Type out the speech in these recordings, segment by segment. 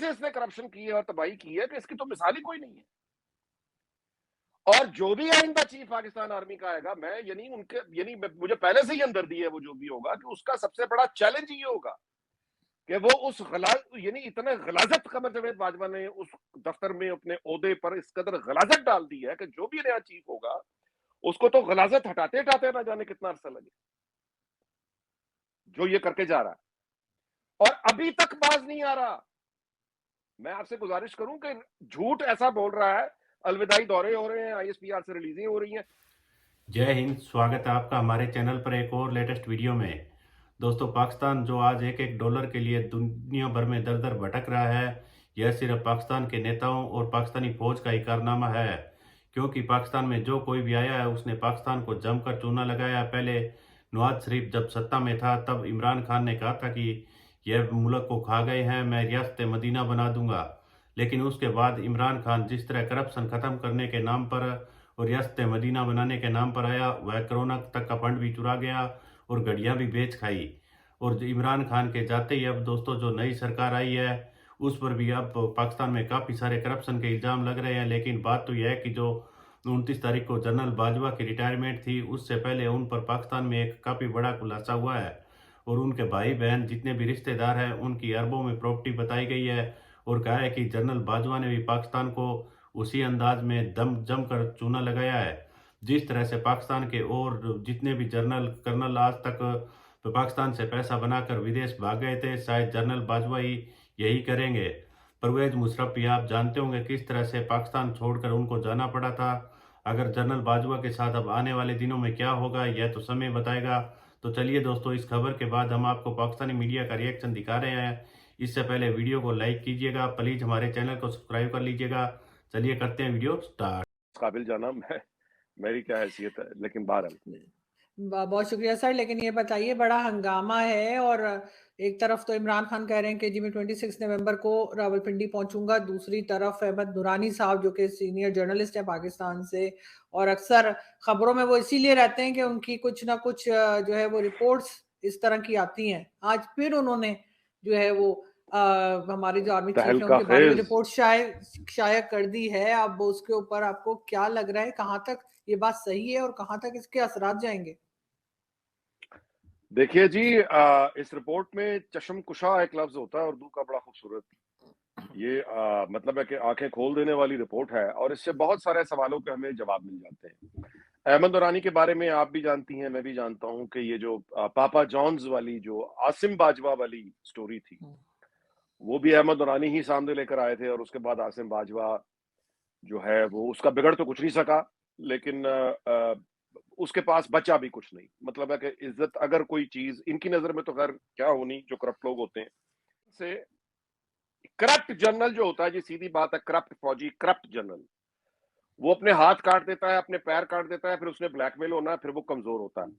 से इसने करप्शन की है और तबाही की है कि इसकी तो मिसाल ही कोई नहीं है। और जो भी आइंदा चीफ पाकिस्तान आर्मी का आएगा, मैं मुझे पहले से ही हमदर्दी है, वो जो भी होगा कि उसका सबसे बड़ा चैलेंज ये होगा कि वो उस इतना गलाजत कमर जावेद बाजवा ने उस दफ्तर में अपने ओहदे पर इस कदर गलाजत डाल दी है कि जो भी नया चीफ होगा उसको तो गलाजत हटाते हटाते ना जाने कितना अरसा लगे, जो ये करके जा रहा है और अभी तक बाज नहीं आ रहा। मैं आपसे गुजारिश करूं कि झूठ ऐसा बोल रहा है, अलविदाई दौरे हो रहे हैं, आईएसपीआर से रिलीजें हो रही हैं। जय हिंद। स्वागत है आपका हमारे चैनल पर एक और लेटेस्ट वीडियो में। दोस्तों, पाकिस्तान जो आज एक एक डॉलर के लिए दुनिया भर में दर दर भटक रहा है, यह सिर्फ पाकिस्तान के नेताओं और पाकिस्तानी फौज का ही कारनामा है। क्योंकि पाकिस्तान में जो कोई भी आया है उसने पाकिस्तान को जमकर चूना लगाया। पहले नवाज शरीफ जब सत्ता में था तब इमरान खान ने कहा था कि यह मुल्क को खा गए हैं, मैं रियासत मदीना बना दूंगा। लेकिन उसके बाद इमरान खान जिस तरह करप्शन खत्म करने के नाम पर और रियासत मदीना बनाने के नाम पर आया, वह कोरोना तक का फंड भी चुरा गया और घड़ियां भी बेच खाई। और इमरान खान के जाते ही अब दोस्तों जो नई सरकार आई है उस पर भी अब पाकिस्तान में काफ़ी सारे करप्शन के इल्ज़ाम लग रहे हैं। लेकिन बात तो यह है कि जो 29 तारीख को जनरल बाजवा की रिटायरमेंट थी उससे पहले उन पर पाकिस्तान में एक काफ़ी बड़ा खुलासा हुआ है और उनके भाई बहन जितने भी रिश्तेदार हैं उनकी अरबों में प्रॉपर्टी बताई गई है। और कहा है कि जनरल बाजवा ने भी पाकिस्तान को उसी अंदाज में दम जम कर चूना लगाया है जिस तरह से पाकिस्तान के और जितने भी जनरल कर्नल आज तक तो पाकिस्तान से पैसा बनाकर विदेश भाग गए थे, शायद जनरल बाजवा ही यही करेंगे। परवेज मुशर्रफ भी आप जानते होंगे किस तरह से पाकिस्तान छोड़कर उनको जाना पड़ा था। अगर जनरल बाजवा के साथ अब आने वाले दिनों में क्या होगा यह तो समय बताएगा। तो चलिए दोस्तों, इस खबर के बाद हम आपको पाकिस्तानी मीडिया का रिएक्शन दिखा रहे हैं। इससे पहले वीडियो को लाइक कीजिएगा, प्लीज हमारे चैनल को सब्सक्राइब कर लीजिएगा। चलिए करते हैं वीडियो स्टार्ट। काबिल जाना मेरी क्या हैसियत है, लेकिन बहरहाल बहुत शुक्रिया सर। लेकिन ये बताइए, बड़ा हंगामा है और एक तरफ तो इमरान खान कह रहे हैं कि जी मैं 26 नवंबर को रावलपिंडी पहुंचूंगा, दूसरी तरफ अहमद नूरानी साहब जो कि सीनियर जर्नलिस्ट है पाकिस्तान से और अक्सर खबरों में वो इसीलिए रहते हैं कि उनकी कुछ ना कुछ जो है वो रिपोर्ट्स इस तरह की आती हैं। आज फिर उन्होंने जो है वो हमारे जो आर्मी चीफ है तहलका उनके बारे में खेज। रिपोर्ट शाया कर दी है। अब उसके ऊपर आपको क्या लग रहा है, कहाँ तक ये बात सही है और कहाँ तक इसके असरात जाएंगे? देखिए जी, इस रिपोर्ट में चश्म कुशा एक लफ्ज होता है उर्दू का, बड़ा खूबसूरत। ये मतलब है कि आंखें खोल देने वाली रिपोर्ट है और इससे बहुत सारे सवालों के हमें जवाब मिल जाते हैं। अहमद नूरानी के बारे में आप भी जानती हैं, मैं भी जानता हूं कि ये जो पापा जॉन्स वाली जो आसिम बाजवा वाली स्टोरी थी, वो भी अहमद नूरानी ही सामने लेकर आए थे और उसके बाद आसिम बाजवा जो है वो उसका बिगड़ तो कुछ नहीं सका, लेकिन उसके पास बचा भी कुछ नहीं। मतलब है कि इज्जत अगर कोई चीज इनकी नजर में तो खैर क्या होनी, जो करप्ट लोग होते हैं से करप्ट जनरल जो होता है जी, सीधी बात है, करप्ट फौजी, करप्ट जनरल, वो अपने हाथ काट देता है, अपने पैर काट देता है, फिर उसने ब्लैकमेल होना है, फिर वो कमजोर होता है।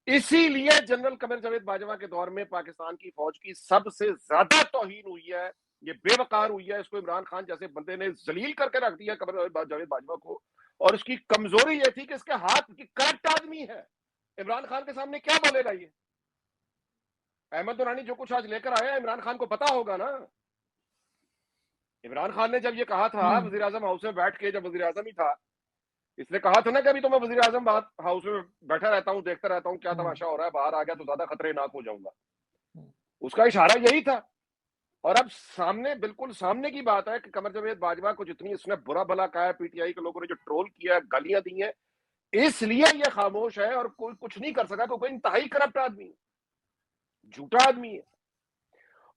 इसीलिए जनरल कमर जावेद बाजवा के दौर में पाकिस्तान की फौज की सबसे ज्यादा तौहीन हुई है, ये बेवकार हुई है। इसको इमरान खान जैसे बंदे ने जलील करके रख दिया कमर जावेद बाजवा को। और उसकी कमजोरी ये थी कि इसके हाथ की करप्ट आदमी है। इमरान खान के सामने क्या बोलेगा ये? अहमद दुरानी जो कुछ आज लेकर आया, इमरान खान को पता होगा ना। इमरान खान ने जब ये कहा था वजीर आजम हाउस में बैठ के, जब वजीर आजम ही था, इसने कहा था ना कि अभी तो मैं वजीर आजम हाउस में बैठा रहता हूँ, देखता रहता हूँ क्या तमाशा हो रहा है, बाहर आ गया तो ज्यादा खतरनाक हो जाऊंगा। उसका इशारा यही था। और अब सामने, बिल्कुल सामने की बात है कि कमर जावेद बाजवा को जितनी इसने बुरा भला कहा है, पीटीआई के लोगों ने जो ट्रोल किया है, गालियां दी हैं, इसलिए ये खामोश है और कोई कुछ नहीं कर सका, क्योंकि इंतहाई करप्ट आदमी है, झूठा आदमी है।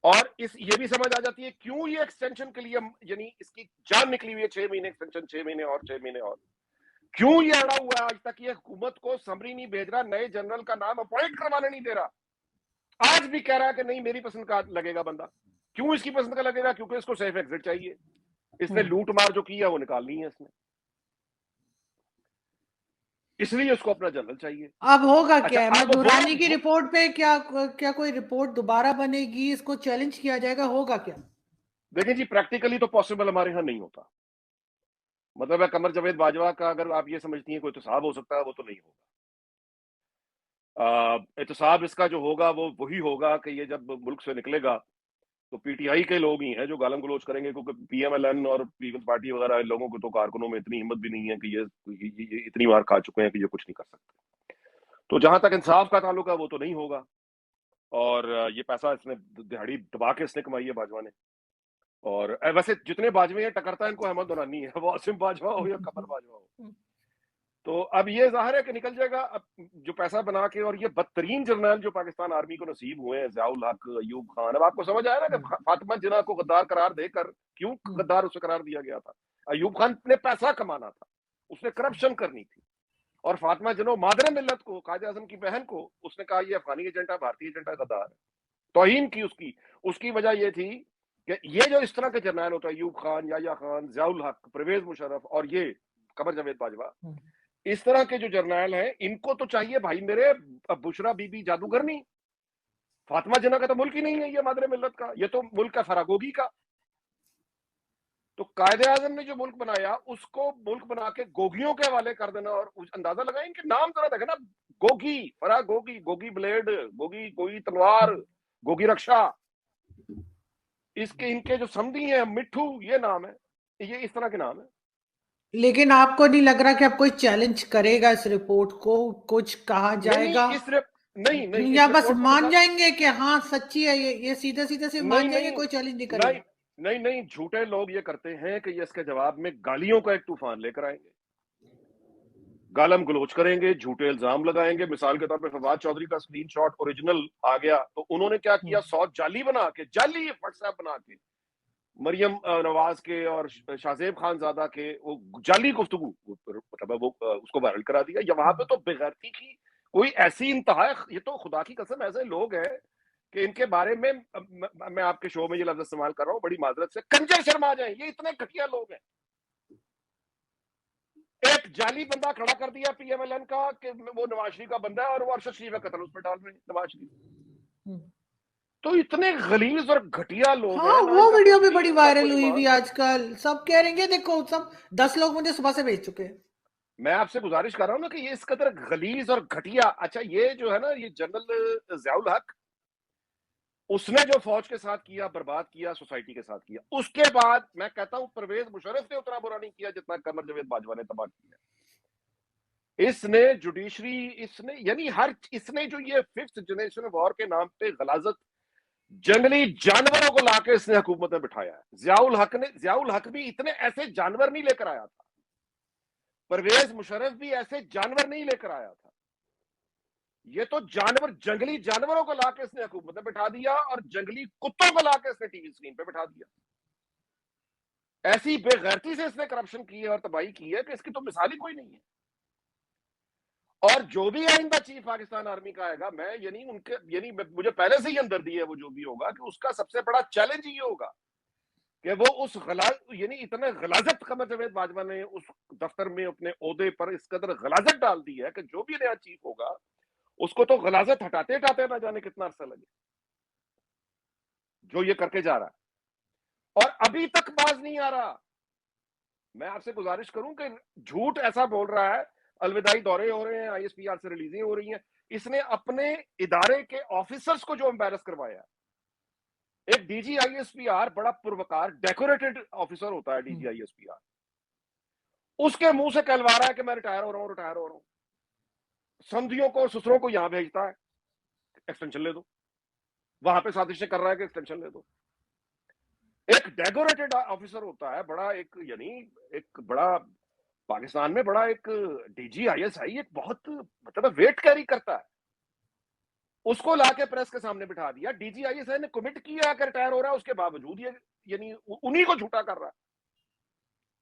और ये भी समझ आ जाती है क्यों ये एक्सटेंशन के लिए, यानी इसकी जान निकली हुई है, 6 महीने एक्सटेंशन, 6 महीने और 6 महीने और। क्यों ये अड़ा हुआ है आज तक? ये हुकूमत को समरी नहीं भेज रहा, नए जनरल का नाम अपॉइंट करवाने नहीं दे रहा। आज भी कह रहा है कि नहीं मेरी पसंद का लगेगा बंदा। क्यों इसकी पसंद का लगेगा? क्योंकि इसको सेफ एग्जिट चाहिए। इसने लूट मार जो की है वो निकालनी है इसने, इसलिए उसको अपना जनरल चाहिए। अब होगा अच्छा, क्या? अहमद अब नूरानी की रिपोर्ट पे क्या क्या कोई रिपोर्ट दोबारा बनेगी? इसको चैलेंज किया जाएगा? होगा क्या? देखिए जी, प्रैक्टिकली तो पॉसिबल हमारे यहां नहीं होता। मतलब है कमर जावेद बाजवा का अगर आप ये समझती हैं कोई एहतसाब हो सकता है, वो तो नहीं होगा। एहतसाब इसका जो होगा वो वही होगा कि ये जब मुल्क से निकलेगा तो पीटीआई के लोग ही हैं जो गालम गलोच करेंगे, क्योंकि पीएमएलएन और पीपल्स पार्टी वगैरह इन लोगों को तो कारकुनों में इतनी हिम्मत भी नहीं है कि ये इतनी मार खा चुके हैं कि ये कुछ नहीं कर सकते। तो जहां तक इंसाफ का ताल्लुक है वो तो नहीं होगा, और ये पैसा इसने दिहाड़ी दबा के इसने कमाई है बाजवा ने। और वैसे जितने बाजवे हैं टकरता इनको अहमद दुरानी है, वो आसिम बाजवा हो या कमर बाजवा हो। तो अब ये जाहिर है कि निकल जाएगा अब जो पैसा बना के। और ये बदतरीन जर्नल जो पाकिस्तान आर्मी को नसीब हुए हैं, ज़ियाउल हक, अयूब खान। अब आपको समझ आया ना कि फातिमा जिन्ना को गद्दार करार देकर क्यों गद्दार उसे करार दिया गया था। अयूब खान ने पैसा कमाना था, उसने करप्शन करनी थी, और फातिमा जिन्ना मादर मिल्लत को, कायद आजम की बहन को, उसने कहा ये अफगानी एजेंट है, भारतीय एजेंट है, गद्दार है, तौहीन की उसकी। उसकी वजह ये थी कि ये जो इस तरह के जर्नल होता है, अयूब खान, याया खान, ज़ियाउल हक, परवेज मुशर्रफ और ये कमर जावेद बाजवा, इस तरह के जो जर्नल हैं, इनको तो चाहिए भाई मेरे बुशरा बीबी जादूगरनी। फातिमा जिन्ना का तो मुल्क ही नहीं है ये मादर मिल्लत का, ये तो मुल्क है फरागोगी का। तो कायदे आजम ने जो मुल्क बनाया उसको मुल्क बना के गोगियों के हवाले कर देना। और अंदाजा लगाएं कि नाम जरा देखें ना, गोगी, फरागोगी, गोगी ब्लेड, गोगी गोगी तलवार, गोगी रक्षा, इसके इनके जो समधी हैं मिट्ठू, ये नाम है, ये इस तरह के नाम है। लेकिन आपको नहीं लग रहा कि अब कोई चैलेंज करेगा इस रिपोर्ट को, कुछ कहा जाएगा? नहीं, या बस मान जाएंगे कि हाँ सच्ची है, ये सीधे सीधे से मान जाएंगे, कोई चैलेंज नहीं करेगा? नहीं, झूठे लोग ये करते हैं कि ये इसके जवाब में गालियों का एक तूफान लेकर आएंगे, गालम गलोच करेंगे, झूठे इल्जाम लगाएंगे। मिसाल के तौर पे फवाद चौधरी का स्क्रीनशॉट ओरिजिनल आ गया, तो उन्होंने क्या किया, 100 जाली बना के, जाली व्हाट्सएप बना के मरियम नवाज के और शाहजेब खानजादा के वो जाली गुफ्तगू, मतलब वो उसको वायरल करा दिया। या वहां पे तो बेगैरती की कोई ऐसी इंतहा, ये तो खुदा की कसम ऐसे लोग हैं कि इनके बारे में मैं आपके शो में ये लफ्ज इस्तेमाल कर रहा हूँ बड़ी माजरत से, कंजर शर्मा जाए, ये इतने घटिया लोग हैं। एक जाली बंदा खड़ा कर दिया पीएमएलएन का कि वो नवाज शरीफ का बंदा है और वो अरशद शरीफ का कत्ल उस पर डाल रहे हैं नवाज शरीफ। तो इतने गलीज और घटिया लोग हाँ, हैं। वो वीडियो भी बड़ी वायरल हुई भी आजकल, सब कह रहे हैं देखो, सब 10 लोग मुझे सुबह से भेज चुके हैं। मैं आपसे गुजारिश कर रहा हूं ना कि ये इस कदर गलीज और घटिया। अच्छा, ये जो है ना, ये जनरल ज़ियाउल हक, उसने जो फौज के साथ किया, बर्बाद किया, सोसाइटी के साथ किया। उसके बाद मैं कहता हूं परवेज मुशर्रफ ने उतना बुरा नहीं किया जितना कमर जावेद बाजवा ने तबाह किया। इसने जुडिशरी, इसने यानी इसने जो ये 5th जनरेशन वॉर के नाम पे गलाजत, जंगली जानवरों को लाके इसने हुकूमत में बिठाया है। ज़ियाउल हक भी इतने ऐसे जानवर नहीं लेकर आया था, परवेज मुशर्रफ भी ऐसे जानवर नहीं लेकर आया था। ये तो जंगली जानवरों को लाके इसने हुकूमत में बिठा दिया और जंगली कुत्तों को लाके इसने टीवी स्क्रीन पे बिठा दिया। ऐसी बेगैरती से इसने करप्शन की है और तबाही की है कि इसकी तो मिसाल ही कोई नहीं है। और जो भी आइंदा चीफ पाकिस्तान आर्मी का आएगा, मैं मुझे पहले से ही अंदर्दी है, वो जो भी होगा कि उसका सबसे बड़ा चैलेंज ये होगा कि वो उस इतने गलाजत कमर जावेद बाजवा ने उस दफ्तर में अपने ओहदे पर इस कदर गलाजत डाल दी है कि जो भी नया चीफ होगा उसको तो गलाजत हटाते हटाते ना जाने कितना अरसा लगे, जो ये करके जा रहा है। और अभी तक बाज नहीं आ रहा। मैं आपसे गुजारिश करूं कि झूठ ऐसा बोल रहा है, अलविदाई दौरे हो रहे हैं, आईएसपीआर से रिलीजें हो रही हैं। इसने अपने इदारे के ऑफिसर्स को जो एम्बैरस करवाया, एक डीजी आईएसपीआर बड़ा पुरवकार डेकोरेटेड ऑफिसर होता है, डीजी आईएसपीआर, उसके मुंह से कहलवा रहा है कि मैं रिटायर हो रहा हूं। संधियों को, ससुरों को यहां भेजता है, एक्सटेंशन ले दो। वहां पे साजिशें कर रहा है कि एक्सटेंशन ले दो। एक डेकोरेटेड ऑफिसर होता है, बड़ा एक बड़ा पाकिस्तान में बड़ा एक डीजी आईएसआई, एक बहुत मतलब वेट कैरी करता है, उसको लाके प्रेस के सामने बिठा दिया। डीजी आईएसआई ने कमिट किया कि रिटायर हो रहा है, उसके बावजूद ये उन्हीं को झूठा कर रहा है।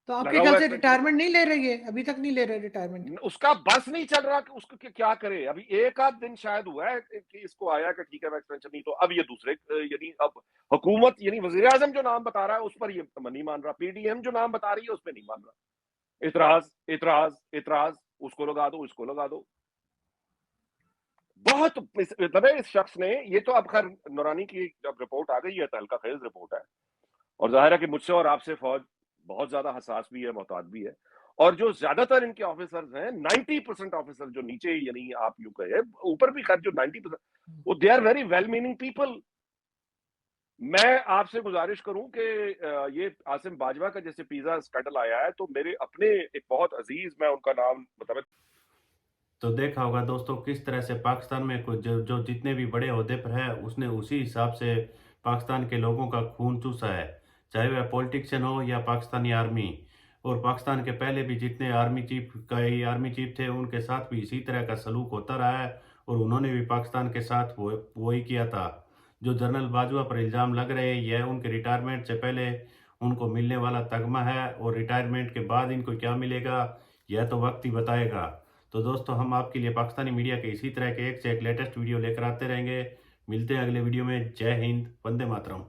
तो आपके ख्याल से रिटायरमेंट नहीं ले रही है? अभी तक नहीं ले रहे रिटायरमेंट? उसका बस नहीं चल रहा कि उसको क्या करे। अभी एक आध दिन शायद हुआ है कि इसको आया कि ठीक है मैं एक्सटेंशन नहीं, तो अब ये दूसरे अब हुकूमत वजीर आजम जो नाम बता रहा है उस पर ये नहीं मान रहा, पीडीएम जो नाम बता रही है उस पर नहीं मान रहा। इतराज, उसको लगा दो, इसको लगा दो। बहुत मतलब इस शख्स ने, ये तो अब खैर नूरानी की जब रिपोर्ट आ गई है, तहलका खेज रिपोर्ट है, और जाहिर है कि मुझसे और आपसे फौज बहुत ज्यादा हसास भी है, मोहतात भी है। और जो ज्यादातर इनके ऑफिसर्स हैं, 90% ऑफिसर जो नीचे, यानी आप यूं कहे ऊपर भी खैर, जो 90%, वो they are very well meaning people. मैं आपसे गुज़ारिश करूँ कि ये आसिम बाजवा का जैसे पिज़्ज़ा स्कैंडल आया है, तो मेरे अपने एक बहुत अज़ीज़, मैं उनका नाम मतलब तो देखा होगा दोस्तों किस तरह से पाकिस्तान में कुछ जो जो जितने भी बड़े ओहदे पर है उसने उसी हिसाब से पाकिस्तान के लोगों का खून चूसा है, चाहे वह पॉलिटिशियन हो या पाकिस्तानी आर्मी। और पाकिस्तान के पहले भी जितने आर्मी चीफ थे उनके साथ भी इसी तरह का सलूक होता रहा है और उन्होंने भी पाकिस्तान के साथ वही किया था। जो जनरल बाजवा पर इल्ज़ाम लग रहे हैं यह उनके रिटायरमेंट से पहले उनको मिलने वाला तगमा है और रिटायरमेंट के बाद इनको क्या मिलेगा यह तो वक्त ही बताएगा। तो दोस्तों हम आपके लिए पाकिस्तानी मीडिया के इसी तरह के एक से एक लेटेस्ट वीडियो लेकर आते रहेंगे। मिलते हैं अगले वीडियो में। जय हिंद, वंदे मातरम।